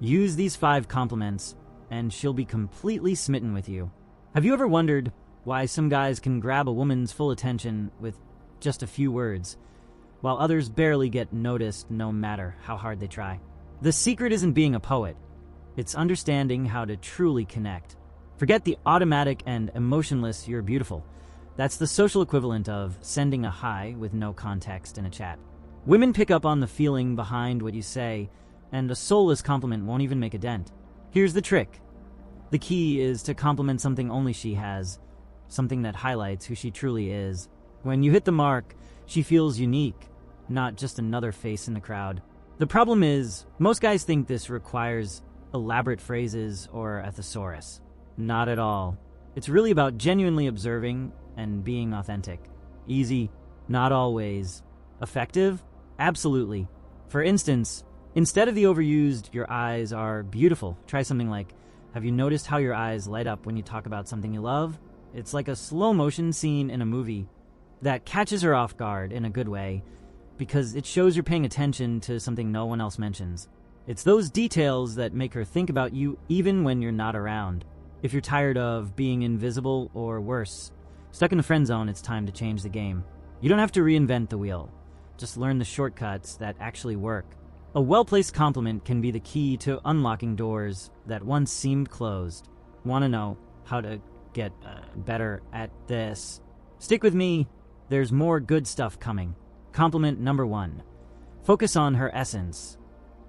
Use these 5 compliments, and she'll be completely smitten with you. Have you ever wondered why some guys can grab a woman's full attention with just a few words, while others barely get noticed no matter how hard they try? The secret isn't being a poet. It's understanding how to truly connect. Forget the automatic and emotionless "you're beautiful." That's the social equivalent of sending a hi with no context in a chat. Women pick up on the feeling behind what you say, and a soulless compliment won't even make a dent. Here's the trick. The key is to compliment something only she has, something that highlights who she truly is. When you hit the mark, she feels unique, not just another face in the crowd. The problem is, most guys think this requires elaborate phrases or a thesaurus. Not at all. It's really about genuinely observing and being authentic. Easy? Not always. Effective? Absolutely. For instance, instead of the overused "your eyes are beautiful," try something like, "Have you noticed how your eyes light up when you talk about something you love?" It's like a slow motion scene in a movie that catches her off guard in a good way, because it shows you're paying attention to something no one else mentions. It's those details that make her think about you even when you're not around. If you're tired of being invisible, or worse, stuck in the friend zone, it's time to change the game. You don't have to reinvent the wheel. Just learn the shortcuts that actually work. A well-placed compliment can be the key to unlocking doors that once seemed closed. Want to know how to get better at this? Stick with me. There's more good stuff coming. Compliment number 1. Focus on her essence.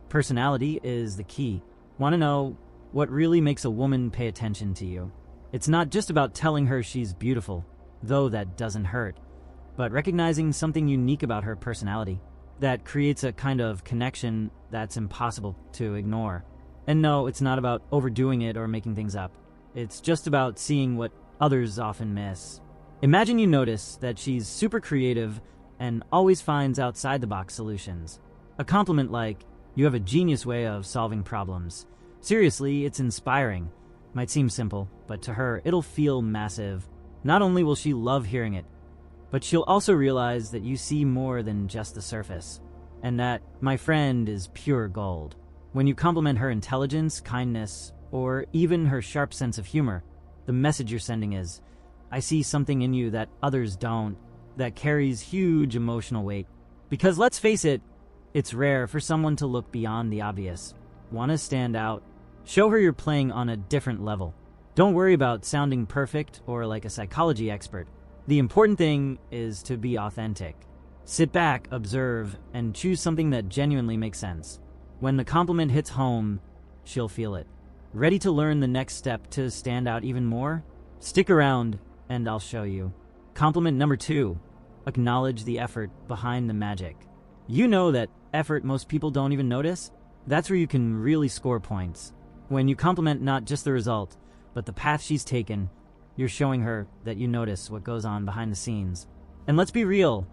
Personality is the key. Want to know what really makes a woman pay attention to you? It's not just about telling her she's beautiful, though that doesn't hurt, but recognizing something unique about her personality that creates a kind of connection that's impossible to ignore. And no, it's not about overdoing it or making things up. It's just about seeing what others often miss. Imagine you notice that she's super creative and always finds outside-the-box solutions. A compliment like, "You have a genius way of solving problems." Seriously, it's inspiring. Might seem simple, but to her, it'll feel massive. Not only will she love hearing it, but she'll also realize that you see more than just the surface, and that, my friend, is pure gold. When you compliment her intelligence, kindness, or even her sharp sense of humor, the message you're sending is, "I see something in you that others don't," that carries huge emotional weight. Because let's face it, it's rare for someone to look beyond the obvious. Want to stand out? Show her you're playing on a different level. Don't worry about sounding perfect or like a psychology expert. The important thing is to be authentic. Sit back, observe, and choose something that genuinely makes sense. When the compliment hits home, she'll feel it. Ready to learn the next step to stand out even more? Stick around, and I'll show you. Compliment number 2. Acknowledge the effort behind the magic. You know that effort most people don't even notice? That's where you can really score points. When you compliment not just the result, but the path she's taken, you're showing her that you notice what goes on behind the scenes. And let's be real,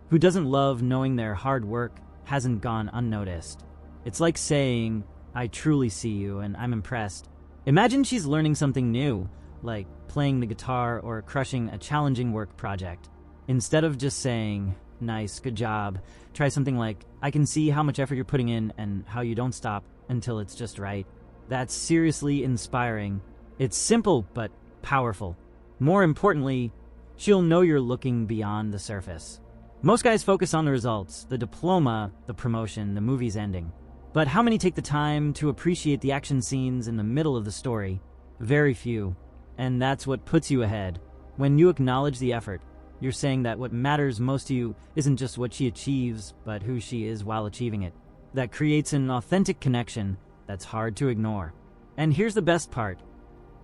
who doesn't love knowing their hard work hasn't gone unnoticed? It's like saying, "I truly see you and I'm impressed." Imagine she's learning something new, like playing the guitar or crushing a challenging work project. Instead of just saying, "Nice, good job," try something like, "I can see how much effort you're putting in and how you don't stop until it's just right." That's seriously inspiring. It's simple, but powerful. More importantly, she'll know you're looking beyond the surface. Most guys focus on the results, the diploma, the promotion, the movie's ending. But how many take the time to appreciate the action scenes in the middle of the story? Very few. And that's what puts you ahead. When you acknowledge the effort, you're saying that what matters most to you isn't just what she achieves, but who she is while achieving it. That creates an authentic connection that's hard to ignore. And here's the best part.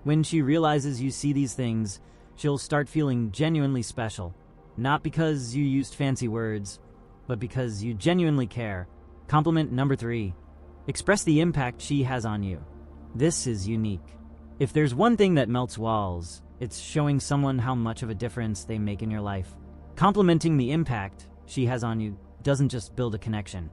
When she realizes you see these things, she'll start feeling genuinely special. Not because you used fancy words, but because you genuinely care. Compliment number 3. Express the impact she has on you. This is unique. If there's one thing that melts walls, it's showing someone how much of a difference they make in your life. Complimenting the impact she has on you doesn't just build a connection.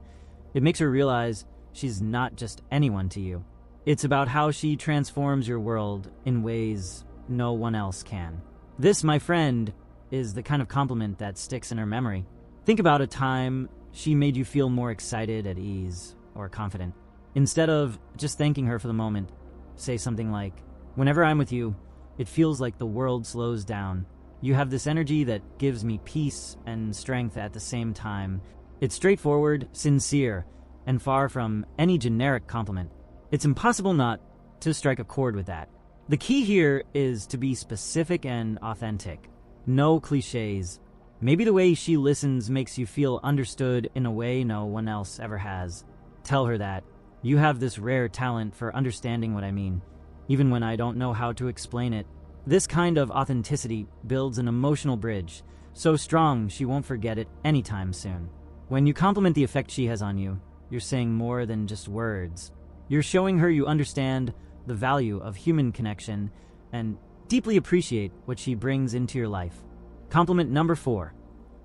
It makes her realize she's not just anyone to you. It's about how she transforms your world in ways no one else can. This, my friend, is the kind of compliment that sticks in her memory. Think about a time she made you feel more excited, at ease, or confident. Instead of just thanking her for the moment, say something like, "Whenever I'm with you, it feels like the world slows down. You have this energy that gives me peace and strength at the same time." It's straightforward, sincere, and far from any generic compliment. It's impossible not to strike a chord with that. The key here is to be specific and authentic. No cliches. Maybe the way she listens makes you feel understood in a way no one else ever has. Tell her that. You have this rare talent for understanding what I mean, even when I don't know how to explain it. This kind of authenticity builds an emotional bridge, so strong she won't forget it anytime soon. When you compliment the effect she has on you, you're saying more than just words. You're showing her you understand the value of human connection and deeply appreciate what she brings into your life. Compliment number 4,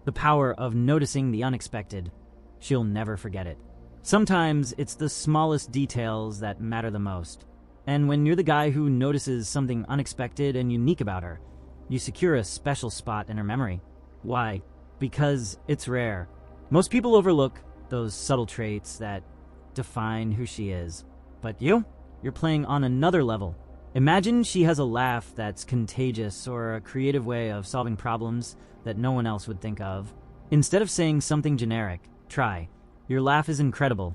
the power of noticing the unexpected. She'll never forget it. Sometimes it's the smallest details that matter the most. And when you're the guy who notices something unexpected and unique about her, you secure a special spot in her memory. Why? Because it's rare. Most people overlook those subtle traits that define who she is. But you're playing on another level. Imagine she has a laugh that's contagious or a creative way of solving problems that no one else would think of. Instead of saying something generic, try, "Your laugh is incredible."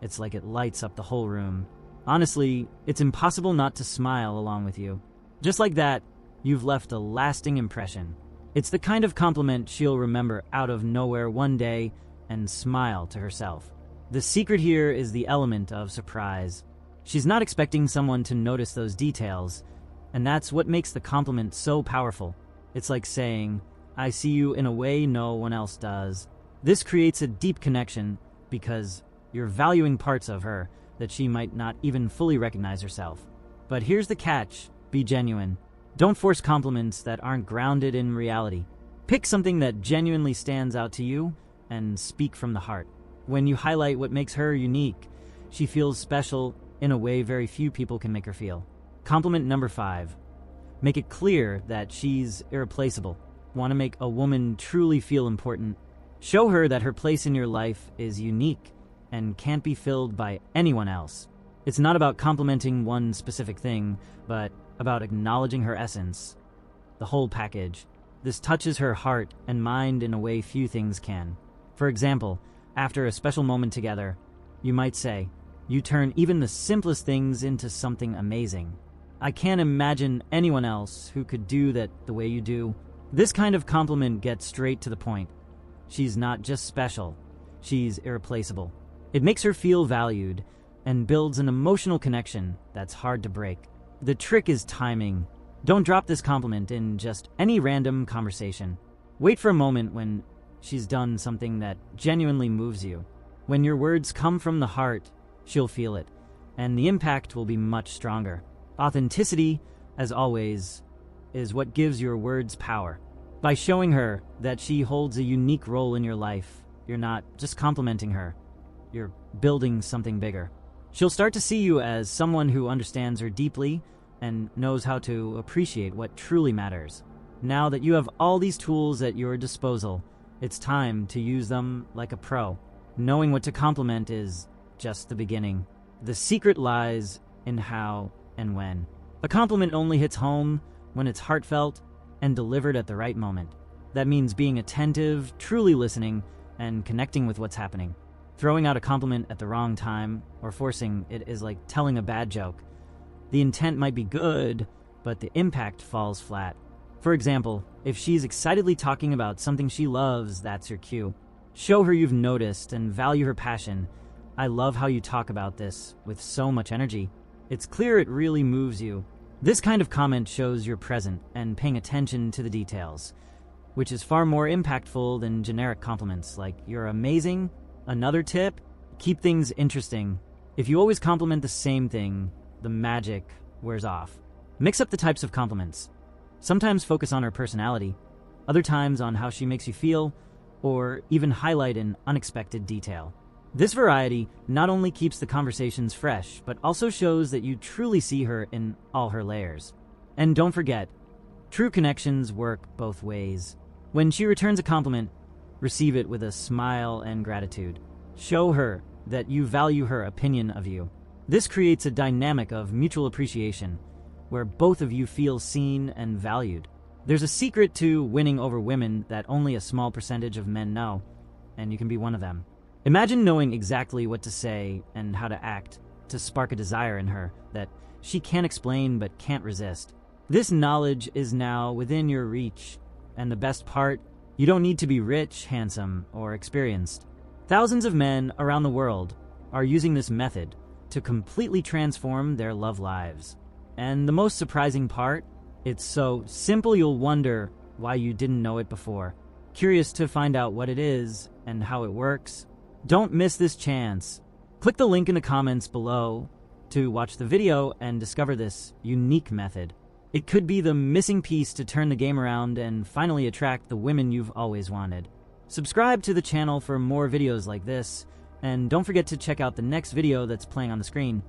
It's like it lights up the whole room. Honestly, it's impossible not to smile along with you. Just like that, you've left a lasting impression. It's the kind of compliment she'll remember out of nowhere one day and smile to herself. The secret here is the element of surprise. She's not expecting someone to notice those details, and that's what makes the compliment so powerful. It's like saying, "I see you in a way no one else does." This creates a deep connection because you're valuing parts of her that she might not even fully recognize herself. But here's the catch: be genuine. Don't force compliments that aren't grounded in reality. Pick something that genuinely stands out to you and speak from the heart. When you highlight what makes her unique, she feels special in a way very few people can make her feel. Compliment number 5. Make it clear that she's irreplaceable. Want to make a woman truly feel important? Show her that her place in your life is unique and can't be filled by anyone else. It's not about complimenting one specific thing, but about acknowledging her essence, the whole package. This touches her heart and mind in a way few things can. For example, after a special moment together, you might say, "You turn even the simplest things into something amazing. I can't imagine anyone else who could do that the way you do." This kind of compliment gets straight to the point. She's not just special, she's irreplaceable. It makes her feel valued and builds an emotional connection that's hard to break. The trick is timing. Don't drop this compliment in just any random conversation. Wait for a moment when she's done something that genuinely moves you. When your words come from the heart, she'll feel it, and the impact will be much stronger. Authenticity, as always, is what gives your words power. By showing her that she holds a unique role in your life, you're not just complimenting her, you're building something bigger. She'll start to see you as someone who understands her deeply and knows how to appreciate what truly matters. Now that you have all these tools at your disposal, it's time to use them like a pro. Knowing what to compliment is just the beginning. The secret lies in how and when. A compliment only hits home when it's heartfelt and delivered at the right moment. That means being attentive, truly listening, and connecting with what's happening. Throwing out a compliment at the wrong time or forcing it is like telling a bad joke. The intent might be good, but the impact falls flat. For example, if she's excitedly talking about something she loves, that's your cue. Show her you've noticed and value her passion. "I love how you talk about this with so much energy. It's clear it really moves you." This kind of comment shows you're present and paying attention to the details, which is far more impactful than generic compliments like "you're amazing." Another tip: keep things interesting. If you always compliment the same thing, the magic wears off. Mix up the types of compliments. Sometimes focus on her personality, other times on how she makes you feel, or even highlight an unexpected detail. This variety not only keeps the conversations fresh, but also shows that you truly see her in all her layers. And don't forget, true connections work both ways. When she returns a compliment, receive it with a smile and gratitude. Show her that you value her opinion of you. This creates a dynamic of mutual appreciation, where both of you feel seen and valued. There's a secret to winning over women that only a small percentage of men know, and you can be one of them. Imagine knowing exactly what to say and how to act to spark a desire in her that she can't explain but can't resist. This knowledge is now within your reach, and the best part, you don't need to be rich, handsome, or experienced. Thousands of men around the world are using this method to completely transform their love lives. And the most surprising part, it's so simple you'll wonder why you didn't know it before. Curious to find out what it is and how it works? Don't miss this chance. Click the link in the comments below to watch the video and discover this unique method. It could be the missing piece to turn the game around and finally attract the women you've always wanted. Subscribe to the channel for more videos like this, and don't forget to check out the next video that's playing on the screen.